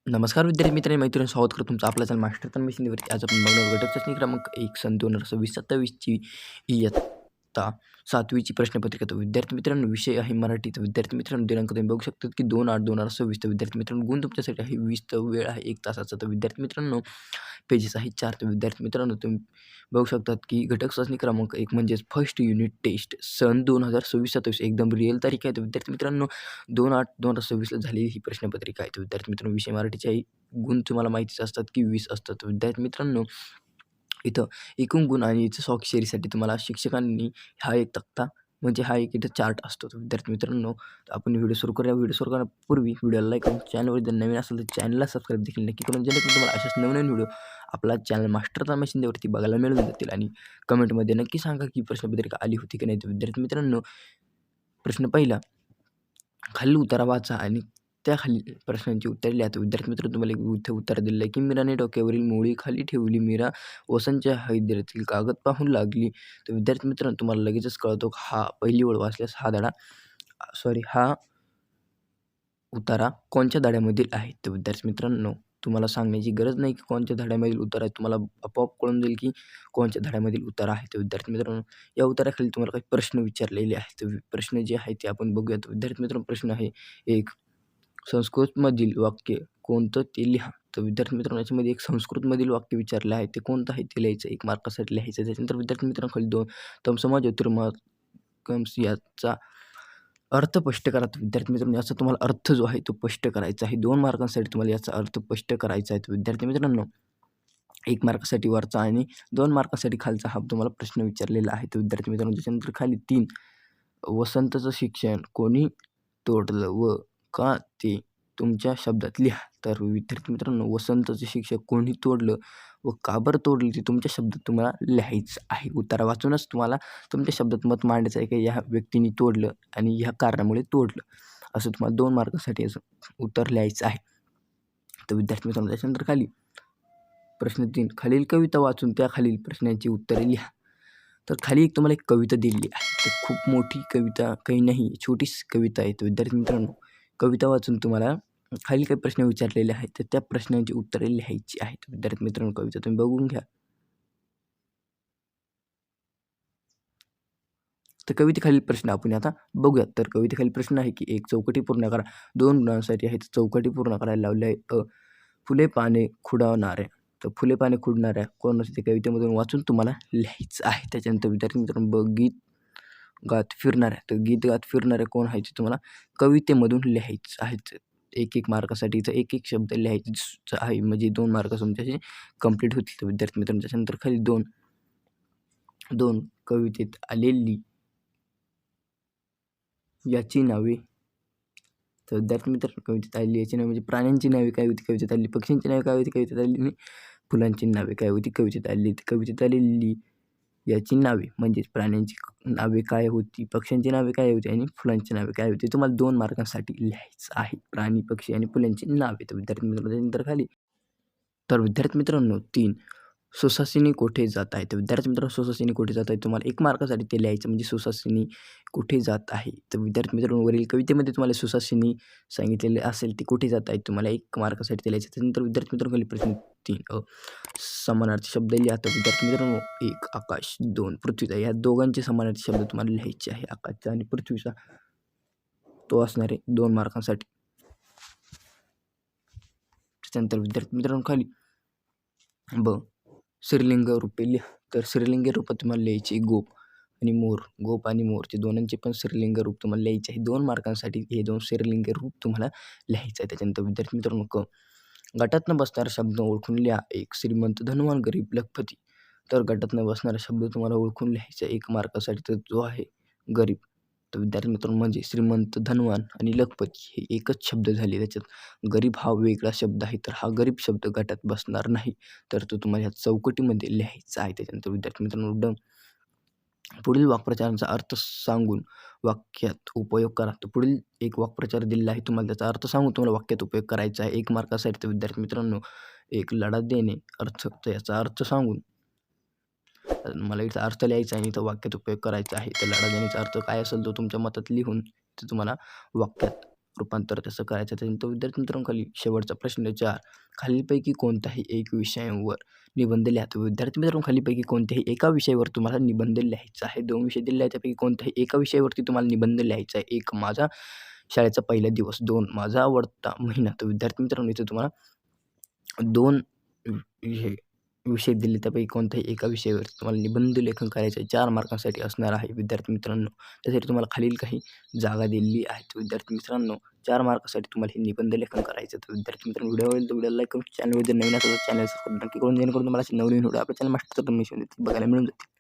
नमस्कार विद्यार्थी मित्रांनो, मैत्रिणी स्वागत करतो तुमचं आपल्या चॅनल मास्टर तन्मय शिंदेवरती. आज आपण बघणार घटक चाचणी क्रमांक 1 सन 2026-27ची इयत्ता 7वीची प्रश्नपत्रिका. तर विद्यार्थी मित्रांनो, विषय आहे मराठी. तर विद्यार्थी मित्रांनो, दिनांक तुम्ही बघू शकता की 2/8/2026. तर विद्यार्थी मित्रांनो, गुण तुमच्यासाठी आहे 20. तर वेळ आहे 1 तासाचा. तर विद्यार्थी मित्रांनो, पेजेस आहेत 4. तर विद्यार्थी मित्रांनो, तुम्ही बघू शकतात की घटक चाचणी क्रमांक 1 म्हणजेच फर्स्ट युनिट टेस्ट सन 2026-27 एकदम रिअल तारीख आहे. तर विद्यार्थी मित्रांनो, 2/8/2026ला झालेली ही प्रश्नपत्रिका आहे. तर विद्यार्थी मित्रांनो, विषय मराठीचे आहे. गुण तुम्हाला माहितीच असतात की 20 असतात. तर विद्यार्थी मित्रांनो, इथं एकूण गुण आणि याच्या स्वाक्षरीसाठी तुम्हाला शिक्षकांनी हा एक तक्ता म्हणजे हा एक इथं चार्ट असतो. तर विद्यार्थी मित्रांनो, आपण व्हिडिओ सुरू करूया. व्हिडिओ सुरू करण्यापूर्वी व्हिडिओला लाईक करून चॅनलवर जर नवीन असेल तर चॅनलला सबस्क्राईब देखील नक्की करून, जेणेकरून तुम्हाला अशाच नवनवीन व्हिडिओ आपला चॅनल मास्टर तन्मय शिंदेवरती बघायला मिळून जातील. आणि कमेंटमध्ये नक्की सांगा की प्रश्नपत्रिका आली होती की नाही. तर विद्यार्थी मित्रांनो, प्रश्न पहिला, खालील उतारा वाचा आणि त्याखाली प्रश्नांची उत्तरे लिहा. तर विद्यार्थी मित्र, तुम्हाला एक इथे उत्तर दिलं आहे की मीराने डोक्यावरील मोळी खाली ठेवली. मीरा वसंतच्या हैदरातील कागद पाहू लागली. तर विद्यार्थी मित्रांनो, तुम्हाला लगेचच कळतो हा पहिली ओळ वाचल्यास हा धडा हा उतारा कोणत्या धड्यामधील आहे. तर विद्यार्थी मित्रांनो, तुम्हाला सांगण्याची गरज नाही की कोणत्या धड्यामधील उतारा आहे. तुम्हाला आपोआप कळून जाईल की कोणत्या धड्यामधील उतारा आहे. तर विद्यार्थी मित्रांनो, या उताराखाली तुम्हाला काही प्रश्न विचारलेले आहेत. तर प्रश्न जे आहे ते आपण बघूया. तर विद्यार्थी मित्रांनो, प्रश्न आहे एक, संस्कृतमधील वाक्य कोणतं ते लिहा. तर विद्यार्थी मित्रांनो, याच्यामध्ये एक संस्कृतमधील वाक्य विचारलं आहे. ते कोणतं आहे ते लिहायचं. 1 मार्कासाठी लिहायचं. त्याच्यानंतर विद्यार्थी मित्रांनो, खाली 2 तमसमा ज्योतिर्मकम्स याचा अर्थ स्पष्ट करा. तर विद्यार्थी मित्रांनो, याचा तुम्हाला अर्थ जो आहे तो स्पष्ट करायचा आहे. 2 मार्कांसाठी तुम्हाला याचा अर्थ स्पष्ट करायचा आहे. तर विद्यार्थी मित्रांनो, 1 मार्कासाठी वरचा आणि 2 मार्कासाठी खालचा हा तुम्हाला प्रश्न विचारलेला आहे. तर विद्यार्थी मित्रांनो, त्याच्यानंतर खाली 3, वसंतचं शिक्षण कोणी तोडलं व का ते तुमच्या शब्दात लिहा. तर विद्यार्थी मित्रांनो, वसंतचं शिक्षक कोणी तोडलं व का बरं तोडलं ते तुमच्या शब्दात तुम्हाला लिहायचं आहे. उत्तर वाचूनच तुम्हाला तुमच्या शब्दात मत मांडायचं आहे की या व्यक्तीने तोडलं आणि ह्या कारणामुळे तोडलं, असं तुम्हाला 2 मार्कासाठी याचं उत्तर लिहायचं आहे. तर विद्यार्थी मित्रांनो, त्याच्यानंतर खाली प्रश्न 3, खालील कविता वाचून त्याखालील प्रश्नांची उत्तरे लिहा. तर खाली एक तुम्हाला एक कविता दिलेली आहे. तर खूप मोठी कविता काही नाही, छोटीच कविता आहे. तर विद्यार्थी मित्रांनो, कविता वाचून तुम्हाला खाली काही प्रश्न विचारलेले आहेत. तर त्या प्रश्नांची उत्तरे लिहायची आहेत. विद्यार्थी मित्रांनो, कविता तुम्ही बघून घ्या. तर कवितेखालील प्रश्न आपण आता बघूयात. तर कवितेखालील प्रश्न आहे की एक, चौकटी पूर्ण करा. 2 गुणांसाठी आहेत. चौकटी पूर्ण करायला लावले आहे. फुले पाने खुडावणाऱ्या. तर फुले पाने खुडणाऱ्या कोण असते कवितेमधून वाचून तुम्हाला लिहायचं आहे. त्याच्यानंतर विद्यार्थी मित्रांनो, गीत गात फिरणाऱ्या. तर गीत गात फिरणाऱ्या कोण आहे ते तुम्हाला कवितेमधून लिहायचं आहे. 1-1 मार्कासाठीचं 1-1 शब्द लिहायचं आहे. म्हणजे 2 मार्क तुमच्याशी कंप्लीट होतील. तर विद्यार्थी मित्रांनो, त्याच्यानंतर खाली 2 कवितेत आलेली याची नावे. तर विद्यार्थी मित्रांनो, कवितेत आलेली याची नावे म्हणजे प्राण्यांची नावे काय होती कवितेत आलेली, पक्ष्यांची नावे काय होती कवितेत आलेली, आणि फुलांची नावे काय होती कवितेत आलेली. कवितेत आलेली याची नावे म्हणजेच प्राण्यांची नावे काय होती, पक्ष्यांची नावे काय होती आणि फुलांची नावे काय होती, तुम्हाला 2 मार्कांसाठी लिहायचं आहे. प्राणी, पक्षी आणि फुलांची नावे. तर विद्यार्थी मित्रांनो, त्यानंतर खाली विद्यार्थी मित्रांनो 3, सुसासिनी कोठे जात आहे. तर विद्यार्थी मित्रांनो, सुसासिनी कुठे जात आहे तुम्हाला 1 मार्कासाठी ते लिहायचं म्हणजे सुसासिनी कुठे जात आहे. तर विद्यार्थी मित्रांनो, वरील कवितेमध्ये तुम्हाला सुसासिनी सांगितलेले असेल ते कुठे जात आहे तुम्हाला 1 मार्कासाठी ते लिहायचं. त्यानंतर विद्यार्थी मित्रांनो, खाली प्रश्न 3, समानार्थी शब्द लिहा. तर विद्यार्थी मित्रांनो, 1 आकाश, 2 पृथ्वीचा, या दोघांचे समानार्थी शब्द तुम्हाला लिहायचे आहे. आकाशचा आणि पृथ्वीचा तो असणारे 2 मार्कांसाठी. त्याच्यानंतर विद्यार्थी मित्रांनो, खाली स्त्रीलिंग रूपे लिहा. तर स्त्रीलिंगी रूपात तुम्हाला लिहायची गोप आणि मोर. गोप आणि मोर ते दोनांचे पण स्त्रीलिंग रूप तुम्हाला लिहायचे आहे. 2 मार्कांसाठी हे 2 स्त्रीलिंगी रूप तुम्हाला लिहायचं आहे. त्याच्यानंतर विद्यार्थी मित्रांनो, गटातनं बसणारा शब्द ओळखून लिहा. 1 श्रीमंत, धनवान, गरीब, लखपती. तर गटातनं बसणारा शब्द तुम्हाला ओळखून लिहायचा 1 मार्कासाठी, तर जो आहे गरीब. तर विद्यार्थी मित्रांनो, म्हणजे श्रीमंत, धनवान आणि लखपती हे एकच शब्द झाले. त्याच्यात गरीब हा वेगळा शब्द आहे. तर हा गरीब शब्द गटात बसणार नाही. तर तो तुम्हाला ह्या चौकटीमध्ये लिहायचा आहे. त्याच्यानंतर विद्यार्थी मित्रांनो, पुढील वाक्प्रचारांचा अर्थ सांगून वाक्यात उपयोग करा. तर पुढील एक वाक्प्रचार दिलेला आहे तुम्हाला, त्याचा अर्थ सांगून तुम्हाला वाक्यात उपयोग करायचा आहे 1 मार्कासाठी. तर विद्यार्थी मित्रांनो, एक लढा देणे अर्थ, तर याचा अर्थ सांगून मला इथं अर्थ लिहायचा आहे आणि वाक्यात उपयोग करायचा आहे. तर लढा देण्याचा अर्थ काय असेल तो तुमच्या मतात लिहून ते तुम्हाला वाक्यात रूपांतर कसं करायचं त्यानंतर विद्यार्थी मित्रांनो खाली शेवटचा प्रश्न 4 खालीलपैकी कोणताही एक विषयांवर निबंध लिहा. तर विद्यार्थी मित्रांनो खालीपैकी कोणत्याही एका विषयावर तुम्हाला निबंध लिहायचा आहे. 2 विषय दिले आहेत त्यापैकी कोणत्याही एका विषयावरती तुम्हाला निबंध लिहायचा आहे. 1 माझा शाळेचा पहिला दिवस, 2 माझा आवडता महिना. तर विद्यार्थी मित्रांनो इथे तुम्हाला 2 हे विषय दिले त्यापैकी कोणत्याही एका विषयावरती तुम्हाला निबंध लेखन करायचं आहे. 4 मार्कांसाठी असणार आहे विद्यार्थी मित्रांनो. त्यासाठी तुम्हाला खालील काही जागा दिलेली आहेत. विद्यार्थी मित्रांनो 4 मार्कासाठी तुम्हाला हे निबंध लेखन करायचं आहे. तर विद्यार्थी मित्रांनो व्हिडिओ आवडेल तर व्हिडिओला लाईक करून चॅनलवर जर नवीन असेल तर चॅनल सबस्क्राईब नक्की करून जेणेकरून तुम्हाला असे नवनवीन व्हिडिओ आपल्या चॅनल मास्टर बघायला मिळून जातील.